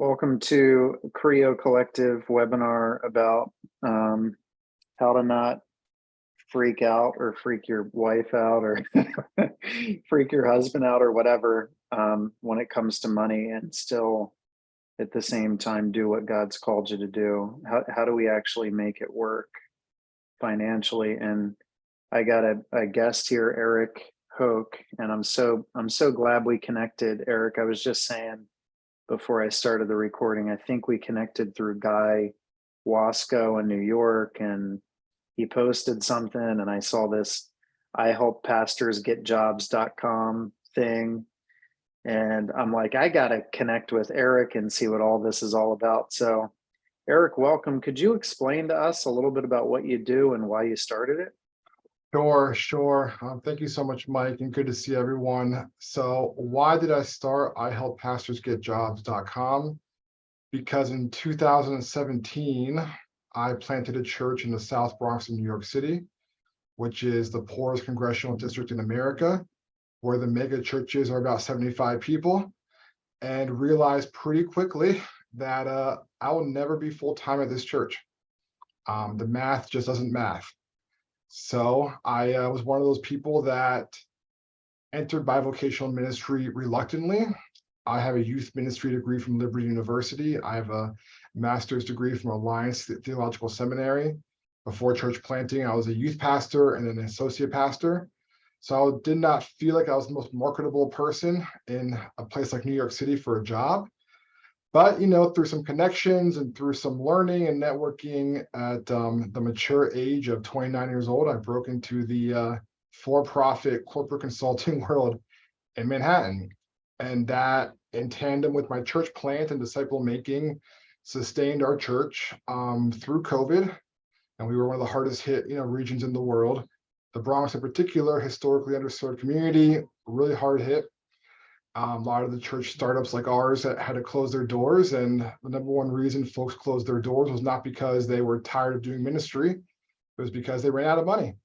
Welcome to Creo Collective webinar about how to not freak out or freak your wife out or freak your husband out or whatever when it comes to money, and still at the same time do what God's called you to do. How do we actually make it work financially? And I got a guest here, Eric Hoke, and I'm so glad we connected. Eric, I was just saying before I started the recording, I think we connected through Guy Wasco in New York, and he posted something, and I saw this ihelppastorsgetjobs.com thing, and I'm like, I gotta connect with Eric and see what all this is all about. So Eric, welcome. Could you explain to us a little bit about what you do and why you started it? Sure. Thank you so much, Mike, and good to see everyone. So why did I start ihelppastorsgetjobs.com? Because in 2017, I planted a church in the South Bronx of New York City, which is the poorest congressional district in America, where the mega churches are about 75 people, and realized pretty quickly that I will never be full-time at this church. The math just doesn't math. So I was one of those people that entered bivocational ministry reluctantly. I have a youth ministry degree from Liberty University. I have a master's degree from Alliance Theological Seminary. Before church planting, I was a youth pastor and an associate pastor. So I did not feel like I was the most marketable person in a place like New York City for a job. But, through some connections and through some learning and networking at the mature age of 29 years old, I broke into the for-profit corporate consulting world in Manhattan. And that, in tandem with my church plant and disciple making, sustained our church through COVID. And we were one of the hardest hit, regions in the world. The Bronx in particular, historically underserved community, really hard hit. A lot of the church startups like ours that had to close their doors, and the number one reason folks closed their doors was not because they were tired of doing ministry, it was because they ran out of money.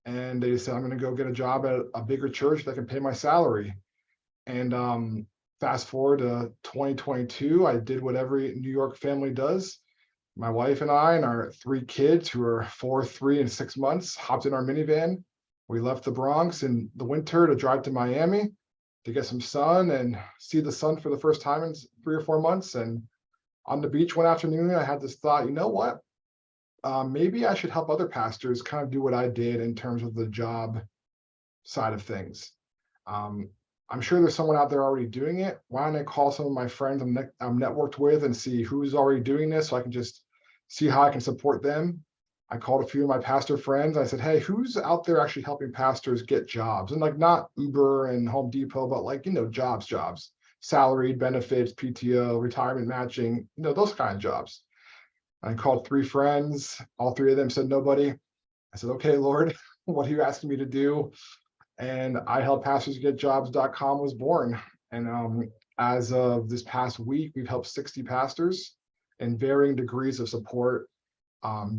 And they said, I'm going to go get a job at a bigger church that can pay my salary. And fast forward to 2022, I did what every New York family does. My wife and I and our 3 kids, who are 4, 3, and 6 months, hopped in our minivan. We left the Bronx in the winter to drive to Miami to get some sun and see the sun for the first time in 3 or 4 months. And on the beach one afternoon, I had this thought, you know what? Maybe I should help other pastors kind of do what I did in terms of the job side of things. I'm sure there's someone out there already doing it. Why don't I call some of my friends I'm networked with and see who's already doing this, so I can just see how I can support them. I called a few of my pastor friends. I said, hey, who's out there actually helping pastors get jobs? And not Uber and Home Depot, but jobs, salaried, benefits, PTO, retirement matching, those kind of jobs. I called 3 friends. All 3 of them said nobody. I said, okay, Lord, what are you asking me to do? And ihelppastorsgetjobs.com was born. And as of this past week, we've helped 60 pastors in varying degrees of support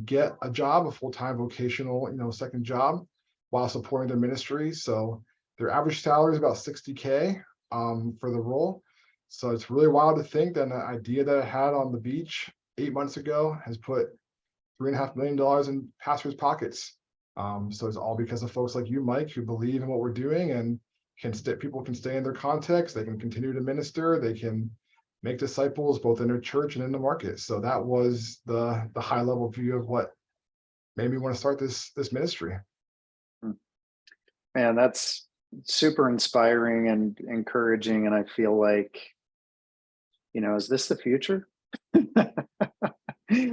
get a job, a full-time vocational, second job, while supporting their ministry. So their average salary is about $60K for the role. So it's really wild to think that an idea that I had on the beach 8 months ago has put $3.5 million in pastors' pockets. So it's all because of folks like you, Mike, who believe in what we're doing and people can stay in their context. They can continue to minister. They can make disciples both in their church and in the market. So that was the high level view of what made me want to start this ministry. Man, that's super inspiring and encouraging. And I feel like, is this the future?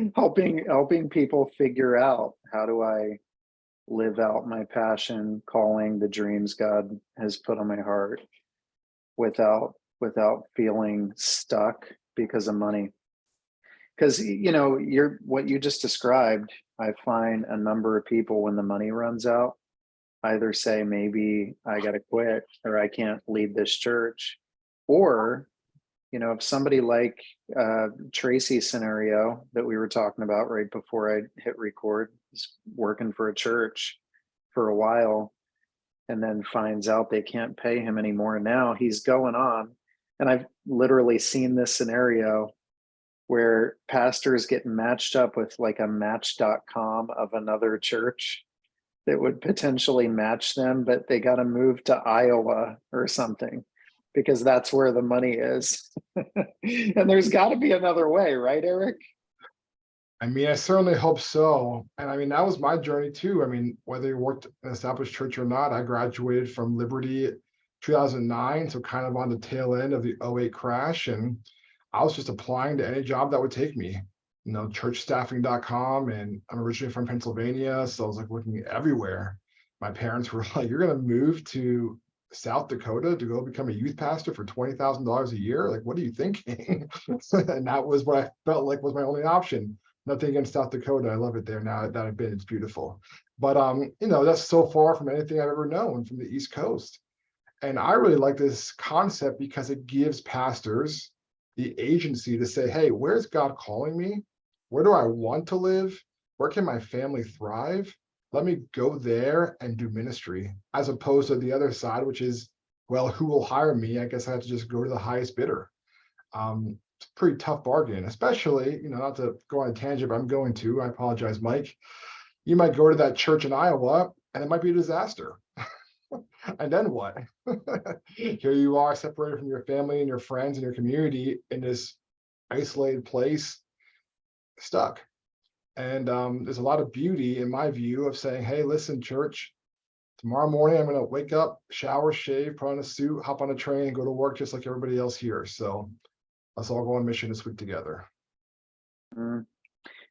helping people figure out, how do I live out my passion, calling, the dreams God has put on my heart without feeling stuck because of money. Because what you just described, I find a number of people, when the money runs out, either say, maybe I got to quit, or I can't lead this church. Or if somebody like Tracy's scenario that we were talking about right before I hit record, is working for a church for a while and then finds out they can't pay him anymore. Now he's going on, and I've literally seen this scenario where pastors get matched up with like a match.com of another church that would potentially match them, but they got to move to Iowa or something because that's where the money is. And there's got to be another way, right, Eric? I mean, I certainly hope so. And I mean, that was my journey too. I mean, whether you worked in an established church or not, I graduated from Liberty 2009, so kind of on the tail end of the '08 crash. And I was just applying to any job that would take me, churchstaffing.com. And I'm originally from Pennsylvania, so I was like looking everywhere. My parents were like, "You're going to move to South Dakota to go become a youth pastor for $20,000 a year? Like, what are you thinking?" And that was what I felt like was my only option. Nothing against South Dakota. I love it there now that I've been. It's beautiful. But that's so far from anything I've ever known from the East Coast. And I really like this concept because it gives pastors the agency to say, hey, where's God calling me? Where do I want to live? Where can my family thrive? Let me go there and do ministry, as opposed to the other side, which is, well, who will hire me? I guess I have to just go to the highest bidder. It's a pretty tough bargain, especially, not to go on a tangent, but I'm going to. I apologize, Mike. You might go to that church in Iowa and it might be a disaster. And then what? Here you are separated from your family and your friends and your community in this isolated place, stuck. And there's a lot of beauty in my view of saying, hey, listen, church, tomorrow morning I'm going to wake up, shower, shave, put on a suit, hop on a train, and go to work just like everybody else here. So let's all go on mission this week together.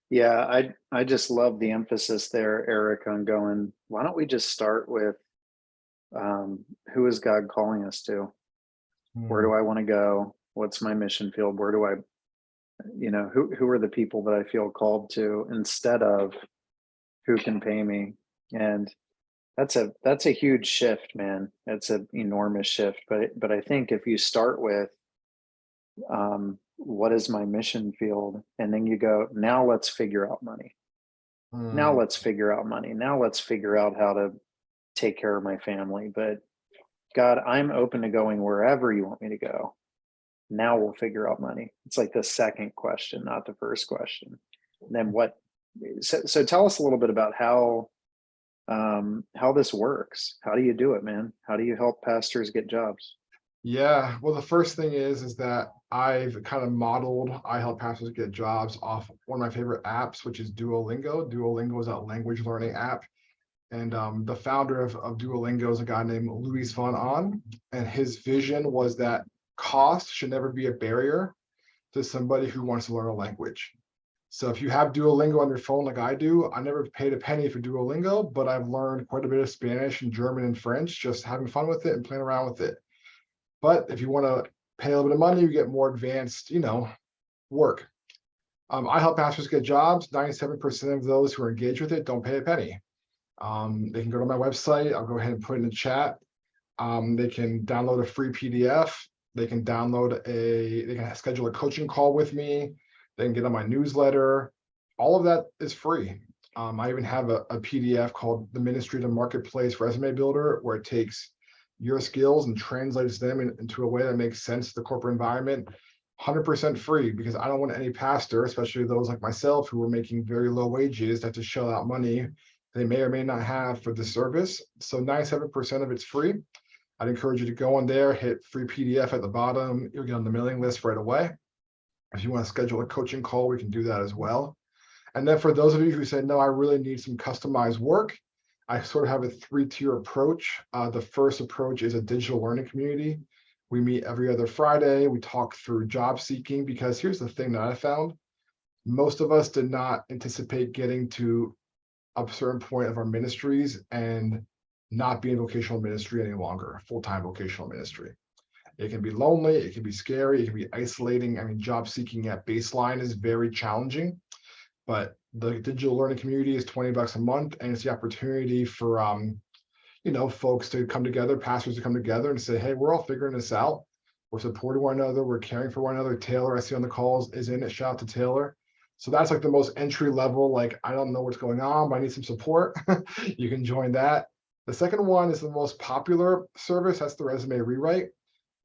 Yeah, I just love the emphasis there, Eric, on going, why don't we just start with who is God calling us to? Where do I want to go? What's my mission field? Where do I, who are the people that I feel called to, instead of who can pay me? And that's a huge shift, man. It's an enormous shift. But I think if you start with what is my mission field, and then you go, now let's figure out money. Now let's figure out money. Now let's figure out how to take care of my family. But God, I'm open to going wherever you want me to go. Now we'll figure out money. It's like the second question, not the first question. And then what? So tell us a little bit about how this works. How do you do it, man? How do you help pastors get jobs? Yeah, well, the first thing is that I've kind of modeled, I help pastors get jobs off one of my favorite apps, which is Duolingo. Duolingo is a language learning app. And the founder of Duolingo is a guy named Luis von Ahn. And his vision was that cost should never be a barrier to somebody who wants to learn a language. So if you have Duolingo on your phone like I do, I never paid a penny for Duolingo, but I've learned quite a bit of Spanish and German and French, just having fun with it and playing around with it. But if you want to pay a little bit of money, you get more advanced, work. I help pastors get jobs. 97% of those who are engaged with it don't pay a penny. They can go to my website. I'll go ahead and put it in the chat. They can download a free PDF. They can they can schedule a coaching call with me. They can get on my newsletter. All of that is free. I even have a PDF called the Ministry to Marketplace Resume Builder, where it takes your skills and translates them into a way that makes sense to the corporate environment. 100% free, because I don't want any pastor, especially those like myself who are making very low wages, to have to shell out money they may or may not have for the service. So 97% of it's free. I'd encourage you to go on there, hit free PDF at the bottom. You'll get on the mailing list right away. If you want to schedule a coaching call, we can do that as well. And then for those of you who say, no, I really need some customized work, I sort of have a 3-tier approach. The first approach is a digital learning community. We meet every other Friday. We talk through job seeking, because here's the thing that I found. Most of us did not anticipate getting to a certain point of our ministries and not be in vocational ministry any longer, full-time vocational ministry. It can be lonely, it can be scary, it can be isolating. I mean, job seeking at baseline is very challenging, but the digital learning community is $20 a month, and it's the opportunity for folks to come together, pastors to come together and say, hey, we're all figuring this out. We're supporting one another, we're caring for one another. Taylor, I see on the calls, is in it. Shout out to Taylor. So that's like the most entry level, like, I don't know what's going on, but I need some support. You can join that. The second one is the most popular service. That's the resume rewrite.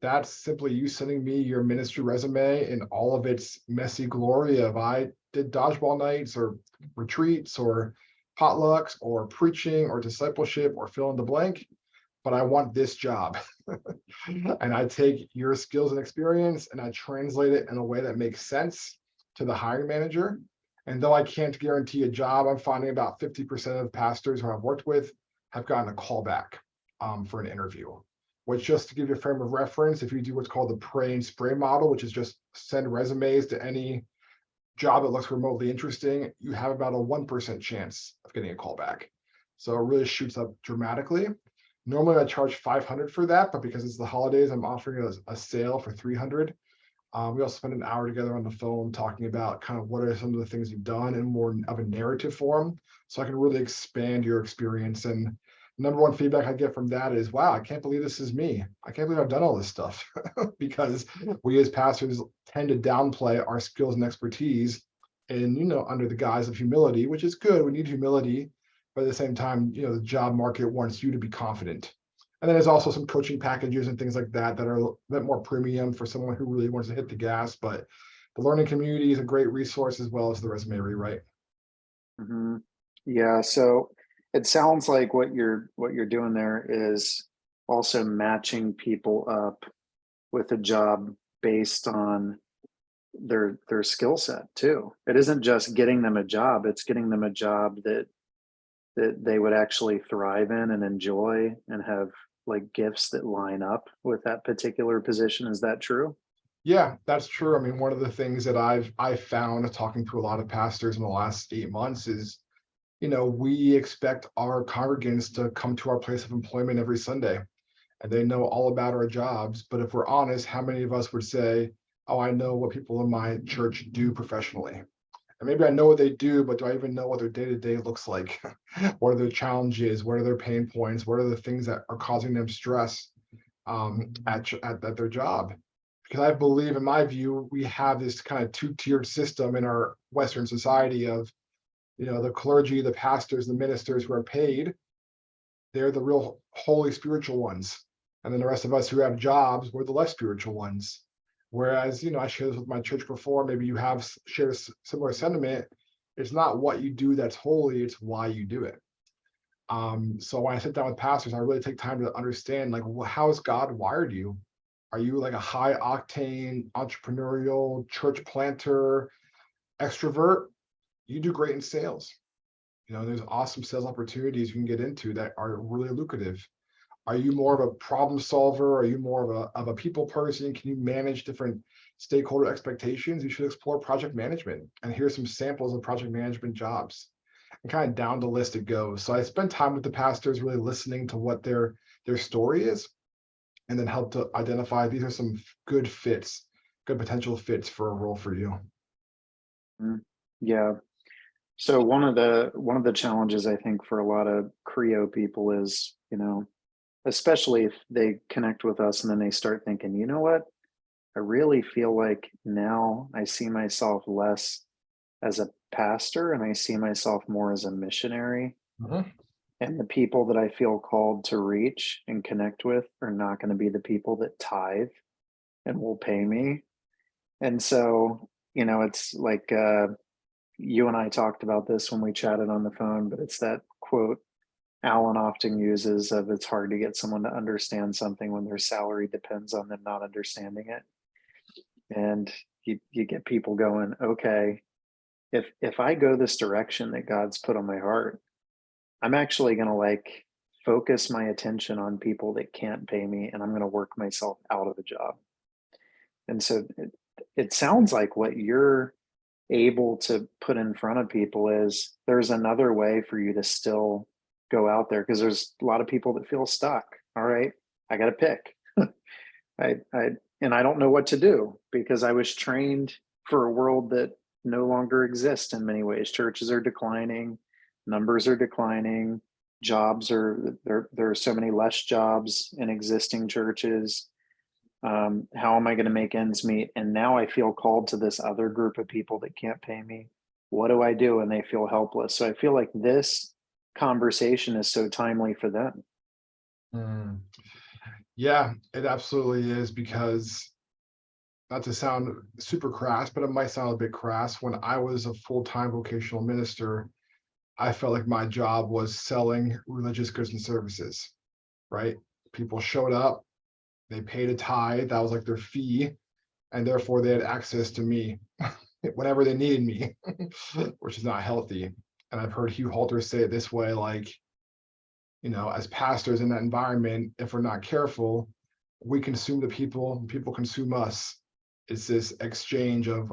That's simply you sending me your ministry resume in all of its messy glory of I did dodgeball nights or retreats or potlucks or preaching or discipleship or fill in the blank, but I want this job. And I take your skills and experience and I translate it in a way that makes sense to the hiring manager. And though I can't guarantee a job, I'm finding about 50% of pastors who I've worked with have gotten a call back for an interview. Which, just to give you a frame of reference, if you do what's called the pray and spray model, which is just send resumes to any job that looks remotely interesting, you have about a 1% chance of getting a call back. So it really shoots up dramatically. Normally I charge 500 for that, but because it's the holidays, I'm offering a sale for 300. We also spent an hour together on the phone talking about kind of what are some of the things you've done in more of a narrative form, so I can really expand your experience. And number one feedback I get from that is, wow, I can't believe this is me. I can't believe I've done all this stuff because we as pastors tend to downplay our skills and expertise and, under the guise of humility, which is good. We need humility, but at the same time, the job market wants you to be confident. And then there's also some coaching packages and things like that that are a bit more premium for someone who really wants to hit the gas. But the learning community is a great resource as well as the resume rewrite. Mhm. Yeah, so it sounds like what you're doing there is also matching people up with a job based on their skill set too. It isn't just getting them a job, it's getting them a job that they would actually thrive in and enjoy and have like gifts that line up with that particular position. Is that true? Yeah, that's true. I mean, one of the things that I've found talking to a lot of pastors in the last 8 months is, we expect our congregants to come to our place of employment every Sunday and they know all about our jobs. But if we're honest, how many of us would say, oh, I know what people in my church do professionally? And maybe I know what they do, but do I even know what their day-to-day looks like? What are their challenges? What are their pain points? What are the things that are causing them stress at their job? Because I believe, in my view, we have this kind of two-tiered system in our Western society of, the clergy, the pastors, the ministers who are paid, they're the real holy spiritual ones. And then the rest of us who have jobs, we're the less spiritual ones. Whereas, I shared this with my church before, maybe you have shared a similar sentiment. It's not what you do that's holy, it's why you do it. So when I sit down with pastors, I really take time to understand, like, well, how has God wired you? Are you like a high octane entrepreneurial church planter extrovert? You do great in sales. There's awesome sales opportunities you can get into that are really lucrative. Are you more of a problem solver? Are you more of a people person? Can you manage different stakeholder expectations? You should explore project management. And here's some samples of project management jobs. And kind of down the list it goes. So I spend time with the pastors, really listening to what their story is, and then help to identify these are some good fits, good potential fits for a role for you. Mm. Yeah. So one of the challenges I think for a lot of Creo people is, especially if they connect with us and then they start thinking, you know what? I really feel like now I see myself less as a pastor and I see myself more as a missionary. Mhm. And the people that I feel called to reach and connect with are not going to be the people that tithe and will pay me. And so, it's like you and I talked about this when we chatted on the phone, but it's that quote Alan often uses of it's hard to get someone to understand something when their salary depends on them not understanding it. And you get people going, okay, if I go this direction that God's put on my heart, I'm actually going to like focus my attention on people that can't pay me and I'm going to work myself out of a job. And so it sounds like what you're able to put in front of people is there's another way for you to still go out there because there's a lot of people that feel stuck. All right, I got to pick. I and I don't know what to do because I was trained for a world that no longer exists in many ways. Churches are declining, numbers are declining, jobs are there are so many less jobs in existing churches. How am I going to make ends meet? And now I feel called to this other group of people that can't pay me. What do I do? And they feel helpless. So I feel like this conversation is so timely for them. Mm. Yeah, it absolutely is, because not to sound super crass, but it might sound a bit crass. When I was a full-time vocational minister, I felt like my job was selling religious goods and services, right? People showed up, they paid a tithe, that was like their fee, and therefore they had access to me whenever they needed me, which is not healthy. And I've heard Hugh Halter say it this way, like, as pastors in that environment, if we're not careful, we consume the people, people consume us. It's this exchange of,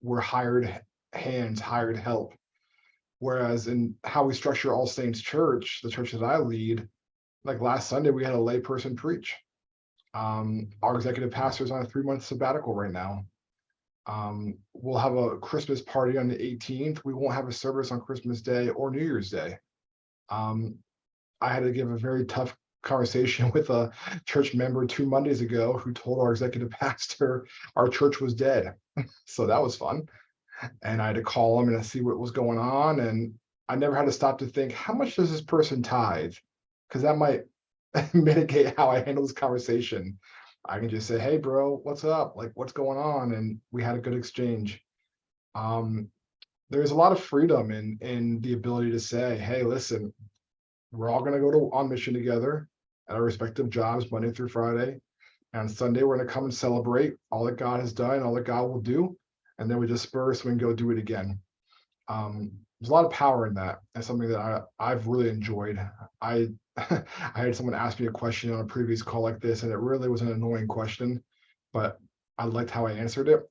we're hired hands, hired help. Whereas in how we structure All Saints Church, the church that I lead, like last Sunday, we had a layperson preach. Our executive pastor is on a 3-month sabbatical right now. We'll have a Christmas party on the 18th. We won't have a service on Christmas Day or New Year's Day. I had to give a very tough conversation with a church member 2 Mondays ago who told our executive pastor our church was dead. So that was fun. And I had to call him and see what was going on. And I never had to stop to think, how much does this person tithe? Because that might mitigate how I handle this conversation. I can just say, hey, bro, what's up? Like, what's going on? And we had a good exchange. There's a lot of freedom in the ability to say, hey, listen, we're all going to go to on mission together at our respective jobs Monday through Friday. And on Sunday, we're going to come and celebrate all that God has done, all that God will do. And then we disperse and we can go do it again. There's a lot of power in that. That's something that I've really enjoyed. I I had someone ask me a question on a previous call like this, and it really was an annoying question, but I liked how I answered it.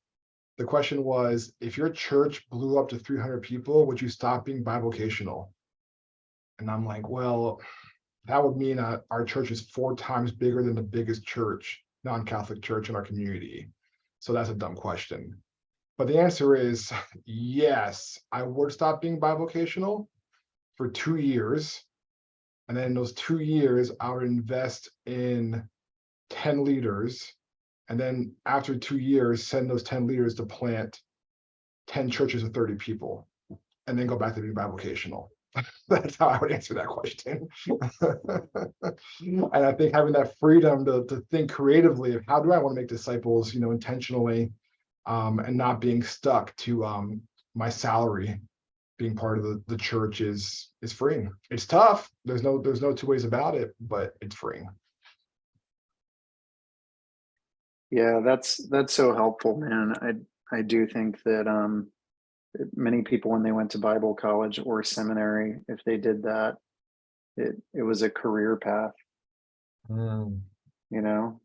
The question was, if your church blew up to 300 people, would you stop being bivocational? And I'm like, well, that would mean our church is 4 times bigger than the biggest church, non-Catholic church in our community. So that's a dumb question. But the answer is yes, I would stop being bivocational for 2 years. And then in those 2 years, I would invest in 10 leaders. And then after 2 years, send those 10 leaders to plant 10 churches of 30 people, and then go back to being bivocational. That's how I would answer that question. And I think having that freedom to think creatively of how do I want to make disciples, intentionally, and not being stuck to my salary, being part of the church is freeing. It's tough. There's no 2 ways about it, but it's freeing. Yeah, that's so helpful, man. I do think that many people, when they went to Bible college or seminary, if they did that, it was a career path, Mm,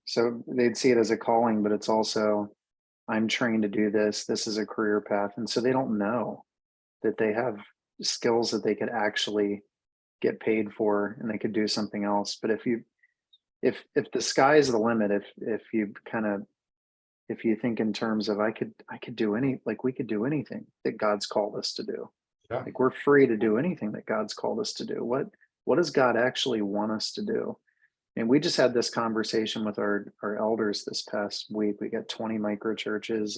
so they'd see it as a calling, but it's also, I'm trained to do this. This is a career path. And so they don't know that they have skills that they could actually get paid for, and they could do something else. But if the sky is the limit, if you think in terms of, I could do we could do anything that God's called us to do. yeah. Like, we're free to do anything that God's called us to do. What does God actually want us to do? And we just had this conversation with our elders this past week. We got 20 micro churches,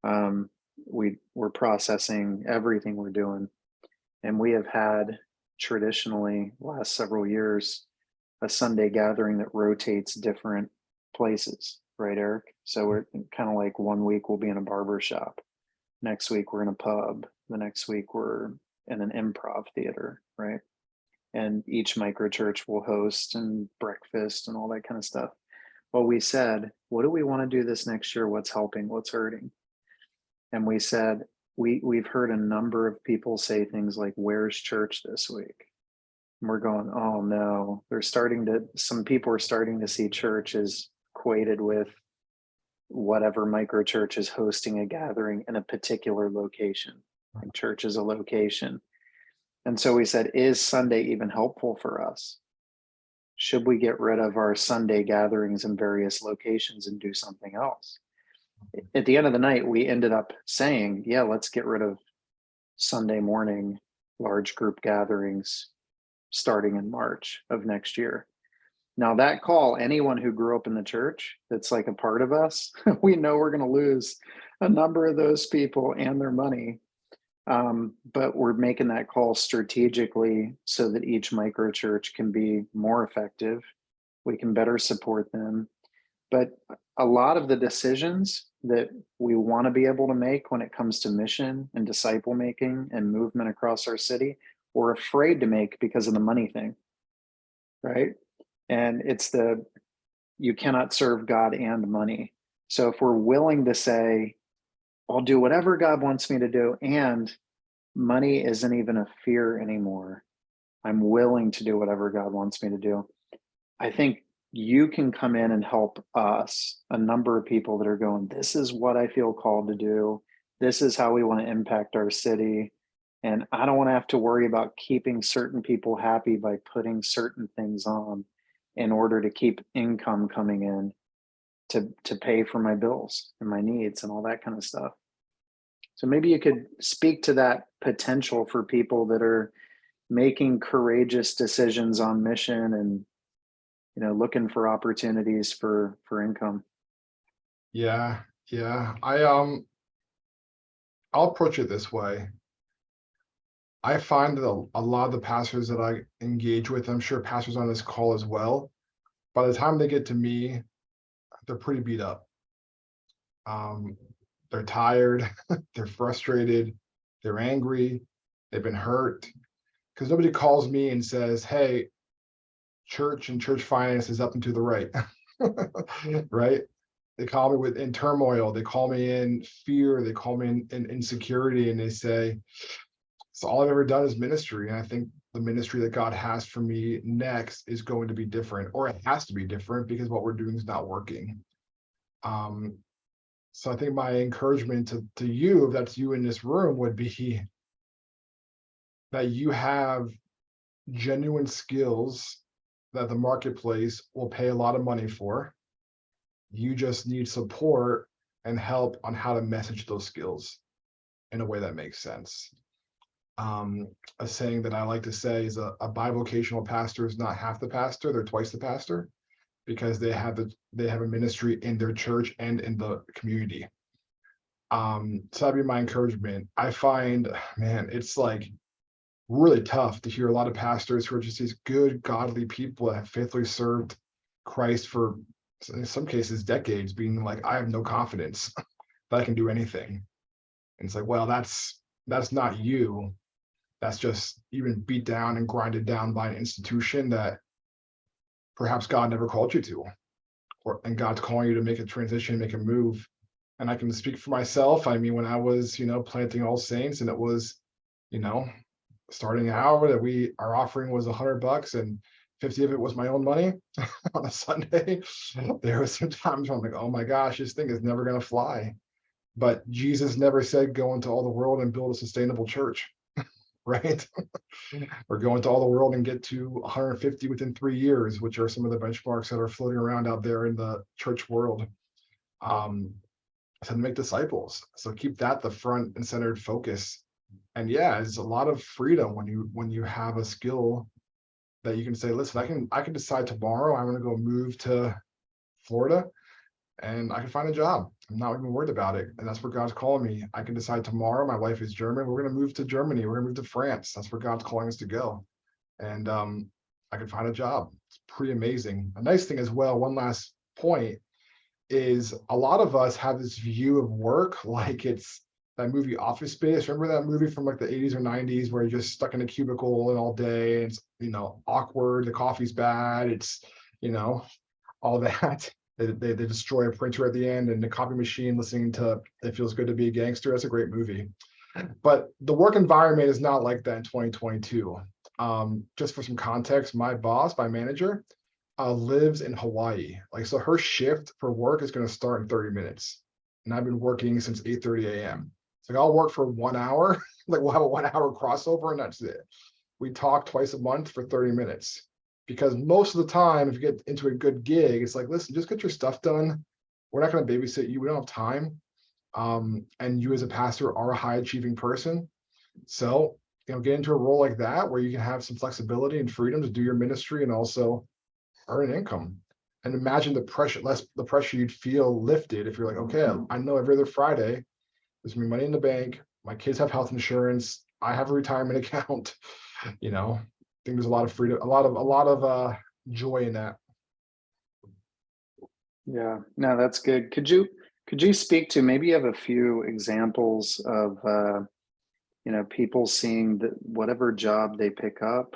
and we're processing everything we're doing. And we have had, traditionally, last several years, a Sunday gathering that rotates different places, right, Eric? So we're kind of like, one week we'll be in a barber shop, next week we're in a pub, the next week we're in an improv theater, right? And each micro church will host and breakfast and all that kind of stuff. Well, we said, what do we want to do this next year? What's helping? What's hurting? And we said, we've heard a number of people say things like, where's church this week? And we're going, oh no, some people are starting to see church as equated with whatever micro church is hosting a gathering in a particular location. And church is a location. And so we said, is Sunday even helpful for us? Should we get rid of our Sunday gatherings in various locations and do something else? At the end of the night, we ended up saying, yeah, let's get rid of Sunday morning large group gatherings starting in March of next year. Now, that call, anyone who grew up in the church that's like a part of us, we know we're going to lose a number of those people and their money. But we're making that call strategically so that each micro church can be more effective We can better support them. But a lot of the decisions that we want to be able to make when it comes to mission and disciple making and movement across our city, we're afraid to make because of the money thing, right? And it's you cannot serve God and money. So if we're willing to say, I'll do whatever God wants me to do, and money isn't even a fear anymore, I'm willing to do whatever God wants me to do, I think you can come in and help us, a number of people that are going, this is what I feel called to do. This is how we want to impact our city. And I don't want to have to worry about keeping certain people happy by putting certain things on in order to keep income coming in to pay for my bills and my needs and all that kind of stuff. So maybe you could speak to that potential for people that are making courageous decisions on mission and looking for opportunities for income. Yeah, yeah. I'll approach it this way. I find that a lot of the pastors that I engage with, I'm sure pastors on this call as well, by the time they get to me, they're pretty beat up. They're tired, they're frustrated, they're angry, they've been hurt. Because nobody calls me and says, hey, church and church finance is up and to the right. Right? They call me in turmoil, they call me in fear, they call me in insecurity, and they say, so all I've ever done is ministry. And I think the ministry that God has for me next is going to be different, or it has to be different because what we're doing is not working. So I think my encouragement to you, if that's you in this room, would be that you have genuine skills that the marketplace will pay a lot of money for. You just need support and help on how to message those skills in a way that makes sense. A saying that I like to say is a bivocational pastor is not half the pastor, they're twice the pastor, because they have a ministry in their church and in the community. So that'd be my encouragement. I find, man, it's like really tough to hear a lot of pastors who are just these good, godly people that have faithfully served Christ for, in some cases, decades, being like, I have no confidence that I can do anything. And it's like, well, that's not you. That's just you've been beat down and grinded down by an institution that perhaps God never called you to, and God's calling you to make a transition, make a move. And I can speak for myself. I mean, when I was, planting All Saints, and it was, starting out, that our offering was $100 and 50 of it was my own money on a Sunday. There was some times where I'm like, oh my gosh, this thing is never going to fly. But Jesus never said, go into all the world and build a sustainable church, right? Or go into all the world and get to 150 within 3 years, which are some of the benchmarks that are floating around out there in the church world. To make disciples. So keep that the front and centered focus. And yeah, it's a lot of freedom when you have a skill that you can say, listen, I can decide tomorrow I'm going to go move to Florida and I can find a job. I'm not even worried about it. And that's where God's calling me. I can decide tomorrow, my wife is German, we're going to move to Germany, we're going to move to France. That's where God's calling us to go. And I can find a job. It's pretty amazing. A nice thing as well, one last point, is a lot of us have this view of work like it's that movie Office Space. Remember that movie from like the 80s or 90s where you're just stuck in a cubicle and all day, and it's awkward, the coffee's bad, it's all that. They destroy a printer at the end and the copy machine listening to It Feels Good to Be a Gangster. That's a great movie. But the work environment is not like that in 2022. Just for some context, my manager, lives in Hawaii. So her shift for work is going to start in 30 minutes. And I've been working since 8:30 a.m. It's like I'll work for 1 hour, we'll have a 1 hour crossover and that's it. We talk twice a month for 30 minutes. Because most of the time, if you get into a good gig, it's like, listen, just get your stuff done. We're not going to babysit you. We don't have time. And you as a pastor are a high achieving person. So, get into a role like that where you can have some flexibility and freedom to do your ministry and also earn an income. And imagine the pressure you'd feel lifted if you're like, okay, I know every other Friday there's gonna be money in the bank, my kids have health insurance, I have a retirement account. I think there's a lot of freedom, a lot of joy in that. Yeah, no, that's good. Could you speak to, maybe you have a few examples of people seeing that whatever job they pick up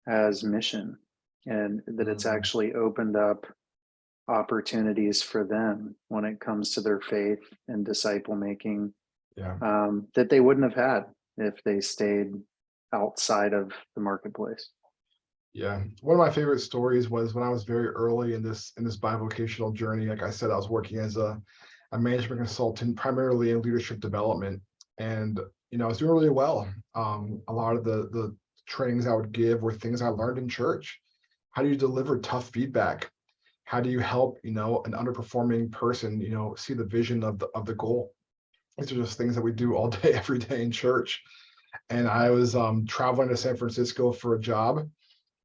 as mission, and that it's Mhm. actually opened up opportunities for them when it comes to their faith and disciple making, Yeah. that they wouldn't have had if they stayed outside of the marketplace. Yeah. One of my favorite stories was when I was very early in this bivocational journey. Like I said, I was working as a management consultant, primarily in leadership development. And I was doing really well. A lot of the trainings I would give were things I learned in church. How do you deliver tough feedback? How do you help, an underperforming person, see the vision of the goal? These are just things that we do all day, every day in church. And I was traveling to San Francisco for a job.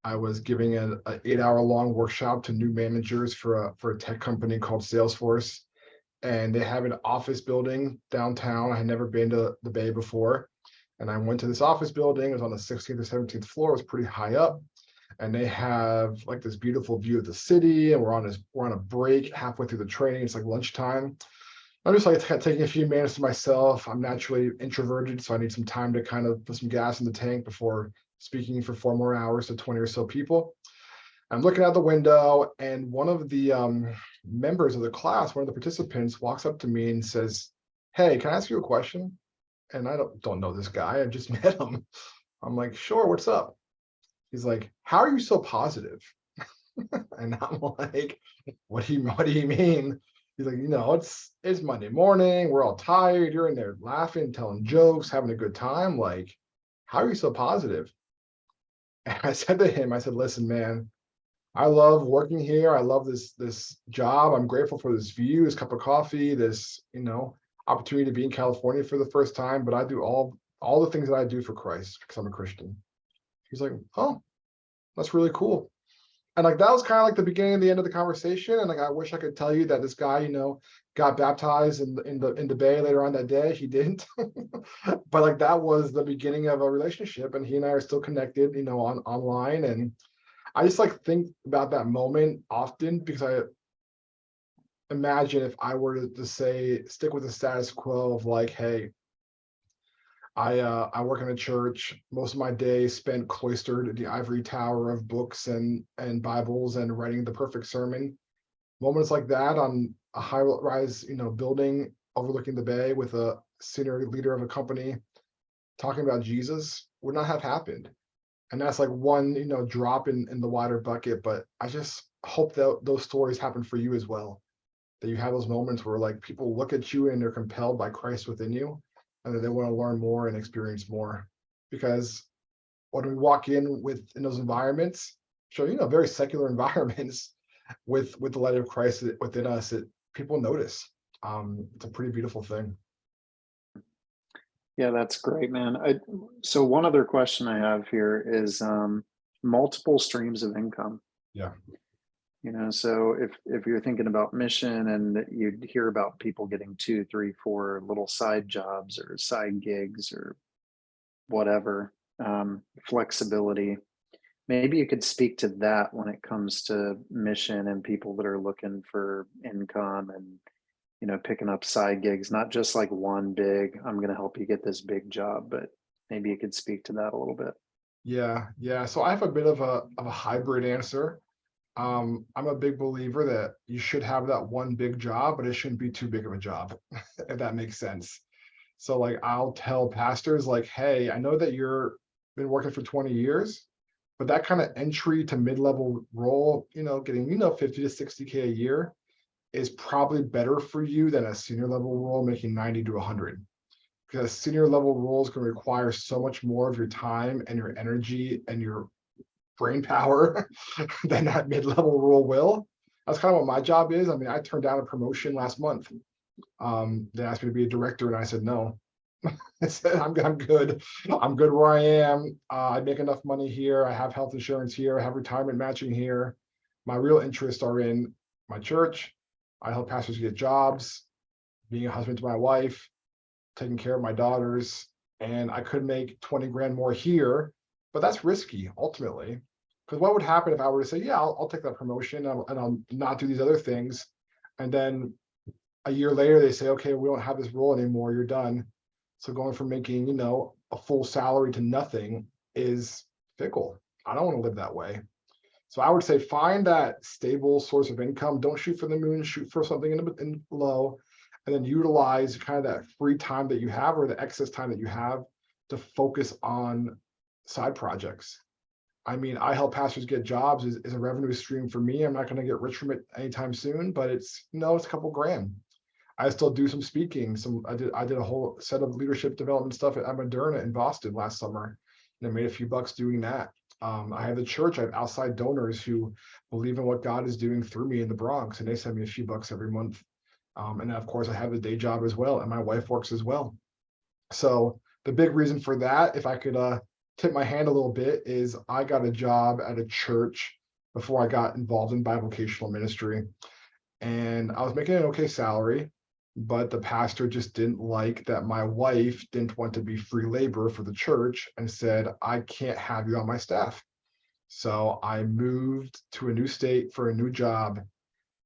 I was giving an 8 hour long workshop to new managers for a tech company called Salesforce. And they have an office building downtown. I had never been to the Bay before. And I went to this office building. It was on the 16th or 17th floor. It was pretty high up. And they have like this beautiful view of the city. And we're on a break halfway through the training. It's like lunchtime. I'm just like taking a few minutes to myself. I'm naturally introverted, so I need some time to kind of put some gas in the tank before speaking for 4 more hours to 20 or so people. I'm looking out the window, and one of the members of the class, one of the participants, walks up to me and says, "Hey, can I ask you a question?" And I don't know this guy. I just met him. I'm like, "Sure, what's up?" He's like, "How are you so positive?" And I'm like, what do you mean? He's like, it's Monday morning, we're all tired, you're in there laughing, telling jokes, having a good time. Like, how are you so positive? And I said to him, I said, listen, man, I love working here. I love this job. I'm grateful for this view, this cup of coffee, this, opportunity to be in California for the first time. But I do all the things that I do for Christ because I'm a Christian. He's like, oh, that's really cool. And like that was kind of like the beginning and the end of the conversation. And like I wish I could tell you that this guy, got baptized in the Bay later on that day. He didn't. But like that was the beginning of a relationship, and he and I are still connected, on online. And I just like think about that moment often because I imagine if I were to say stick with the status quo of like, hey, I work in a church. Most of my day spent cloistered in the ivory tower of books and Bibles and writing the perfect sermon. Moments like that on a high-rise, building overlooking the bay with a senior leader of a company talking about Jesus would not have happened. And that's like one, drop in the wider bucket. But I just hope that those stories happen for you as well. That you have those moments where like people look at you and they're compelled by Christ within you, and that they want to learn more and experience more. Because when we walk in those environments, so very secular environments with the light of Christ within us, people notice. It's a pretty beautiful thing. Yeah, that's great, man. So one other question I have here is, multiple streams of income. Yeah. So if you're thinking about mission, and you hear about people getting two, three, four little side jobs or side gigs or whatever, flexibility. Maybe you could speak to that when it comes to mission and people that are looking for income, and picking up side gigs, not just like one big, I'm going to help you get this big job, but maybe you could speak to that a little bit. Yeah. Yeah. So I have a bit of a hybrid answer. I'm a big believer that you should have that one big job, but it shouldn't be too big of a job, if that makes sense. So like I'll tell pastors like, hey, I know that you're been working for 20 years, but that kind of entry to mid-level role, getting, 50 to 60K a year is probably better for you than a senior level role making 90 to 100. Because senior level roles can require so much more of your time and your energy and your brain power than that mid-level role will. That's kind of what my job is. I mean, I turned down a promotion last month. They asked me to be a director, and I said no. I said I'm good. I'm good where I am. I make enough money here. I have health insurance here. I have retirement matching here. My real interests are in my church. I help pastors get jobs, being a husband to my wife, taking care of my daughters, and I could make 20 grand more here, but that's risky ultimately. Because what would happen if I were to say, yeah, I'll take that promotion and I'll not do these other things? And then a year later, they say, okay, we don't have this role anymore. You're done. So going from making, a full salary to nothing is fickle. I don't want to live that way. So I would say find that stable source of income. Don't shoot for the moon, shoot for something in low, and then utilize kind of that free time that you have or the excess time that you have to focus on side projects. I mean, I help pastors get jobs is a revenue stream for me. I'm not going to get rich from it anytime soon, but it's a couple grand. I still do some speaking. I did a whole set of leadership development stuff at Moderna in Boston last summer, and I made a few bucks doing that. I have the church. I have outside donors who believe in what God is doing through me in the Bronx, and they send me a few bucks every month. And then of course, I have a day job as well, and my wife works as well. So the big reason for that, if I could tip my hand a little bit, is I got a job at a church before I got involved in bivocational ministry, and I was making an okay salary. But the pastor just didn't like that my wife didn't want to be free labor for the church and said, I can't have you on my staff. So I moved to a new state for a new job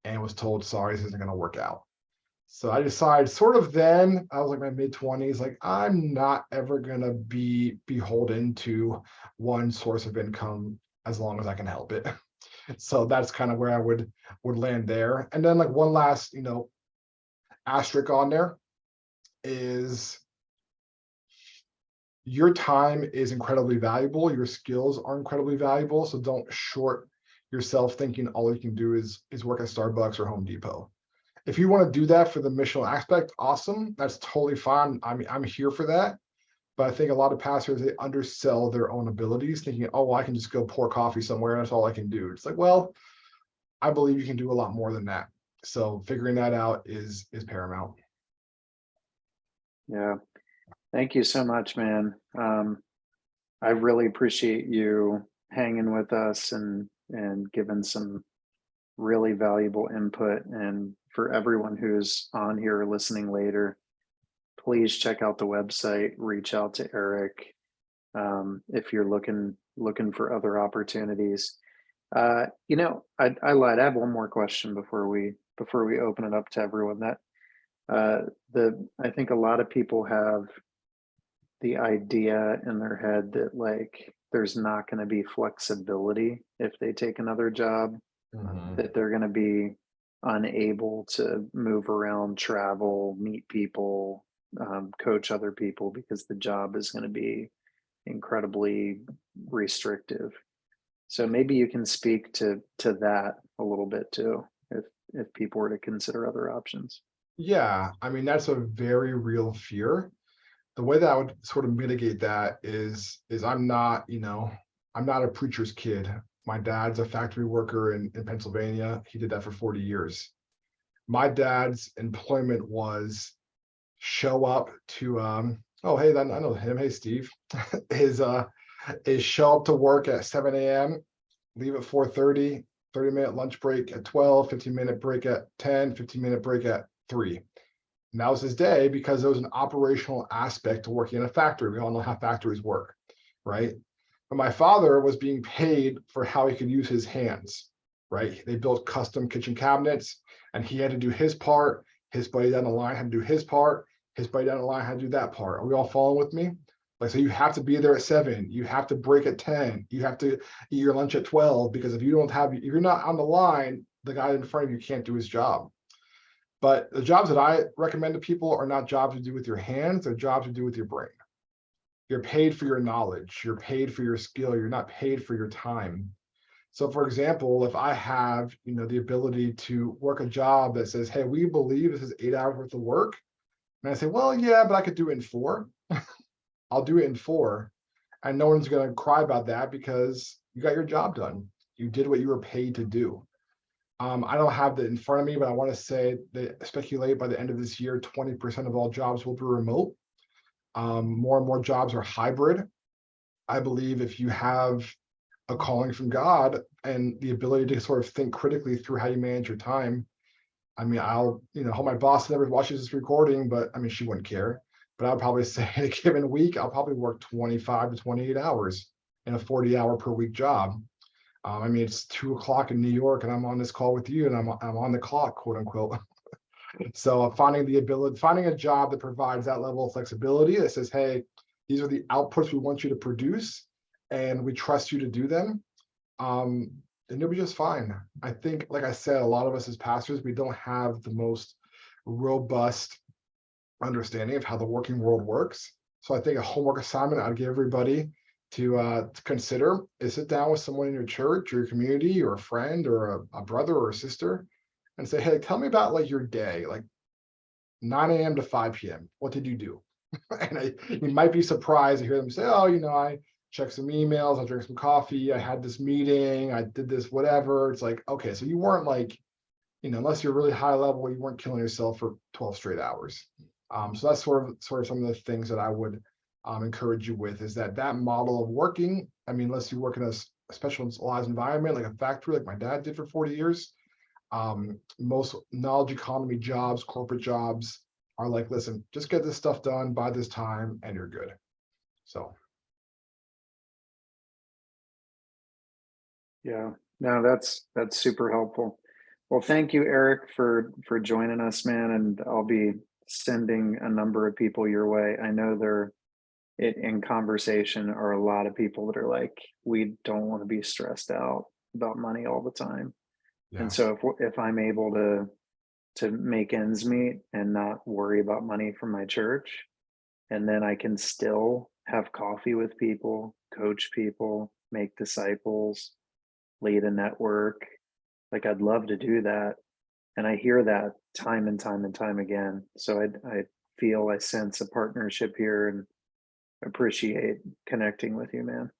and was told, sorry, this isn't going to work out. So I decided sort of then, I was like my mid-20s, like I'm not ever going to be beholden to one source of income as long as I can help it. So that's kind of where I would land there. And then like one last, asterisk on there is your time is incredibly valuable. Your skills are incredibly valuable. So don't short yourself thinking all you can do is work at Starbucks or Home Depot. If you want to do that for the missional aspect, awesome. That's totally fine. I'm here for that. But I think a lot of pastors, they undersell their own abilities, thinking, oh, well, I can just go pour coffee somewhere and that's all I can do. It's like, well, I believe you can do a lot more than that. So figuring that out is paramount. Yeah. Thank you so much, man. I really appreciate you hanging with us and giving some really valuable input. And for everyone who's on here listening later, please check out the website, reach out to Eric if you're looking for other opportunities. I lied. I have one more question before we open it up to everyone. That I think a lot of people have the idea in their head that like there's not going to be flexibility if they take another job, that they're going to be unable to move around, travel, meet people, coach other people because the job is going to be incredibly restrictive. So maybe you can speak to that a little bit too, if people were to consider other options. Yeah, I mean, that's a very real fear. The way that I would sort of mitigate that is I'm not, I'm not a preacher's kid. My dad's a factory worker in Pennsylvania. He did that for 40 years. My dad's employment was show up to oh hey, I know him. Hey Steve. His is show up to work at 7 a.m., leave at 4:30, 30-minute lunch break at 12, 15-minute break at 10, 15-minute break at 3. And that was his day because there was an operational aspect to working in a factory. We all know how factories work, right? But my father was being paid for how he could use his hands, right? They built custom kitchen cabinets and he had to do his part. His buddy down the line had to do his part. His buddy down the line had to do that part. Are we all following with me? Like, so you have to be there at 7, you have to break at 10, you have to eat your lunch at 12, because if you're not on the line, the guy in front of you can't do his job. But the jobs that I recommend to people are not jobs to do with your hands, they're jobs to do with your brain. You're paid for your knowledge, you're paid for your skill, you're not paid for your time. So for example, if I have, the ability to work a job that says, hey, we believe this is 8 hours worth of work. And I say, well, yeah, but I could do it in 4. I'll do it in 4. And no one's going to cry about that because you got your job done. You did what you were paid to do. I don't have that in front of me, but I want to say that speculate by the end of this year, 20% of all jobs will be remote. More and more jobs are hybrid. I believe if you have a calling from God and the ability to sort of think critically through how you manage your time. I mean, I'll, hope my boss never watches this recording, but I mean, she wouldn't care. But I'd probably say in a given week, I'll probably work 25 to 28 hours in a 40-hour per week job. I mean, it's 2 o'clock in New York and I'm on this call with you and I'm on the clock, quote unquote. So finding a job that provides that level of flexibility that says, hey, these are the outputs we want you to produce and we trust you to do them, then you'll be just fine. I think, like I said, a lot of us as pastors, we don't have the most robust understanding of how the working world works. So I think a homework assignment I'd give everybody to consider is sit down with someone in your church or your community or a friend or a brother or a sister and say, hey, tell me about like your day, like 9 a.m. to 5 p.m. What did you do? And you might be surprised to hear them say, oh, I checked some emails, I drank some coffee, I had this meeting, I did this, whatever. It's like, okay, so you weren't like, unless you're really high level, you weren't killing yourself for 12 straight hours. So that's sort of some of the things that I would encourage you with is that model of working. I mean, unless you work in a specialized environment like a factory, like my dad did for 40 years, most knowledge economy jobs, corporate jobs are like, listen, just get this stuff done by this time and you're good. So. Yeah, no, that's super helpful. Well, thank you, Eric, for joining us, man. And I'll be sending a number of people your way. I know in conversation are a lot of people that are like, we don't want to be stressed out about money all the time. Yeah. And so if I'm able to make ends meet and not worry about money from my church, and then I can still have coffee with people, coach people, make disciples, lead a network, like I'd love to do that. And I hear that time and time and time again. So I sense a partnership here and appreciate connecting with you, man.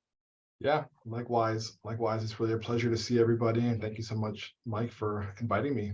Yeah, likewise. It's really a pleasure to see everybody. And thank you so much, Mike, for inviting me.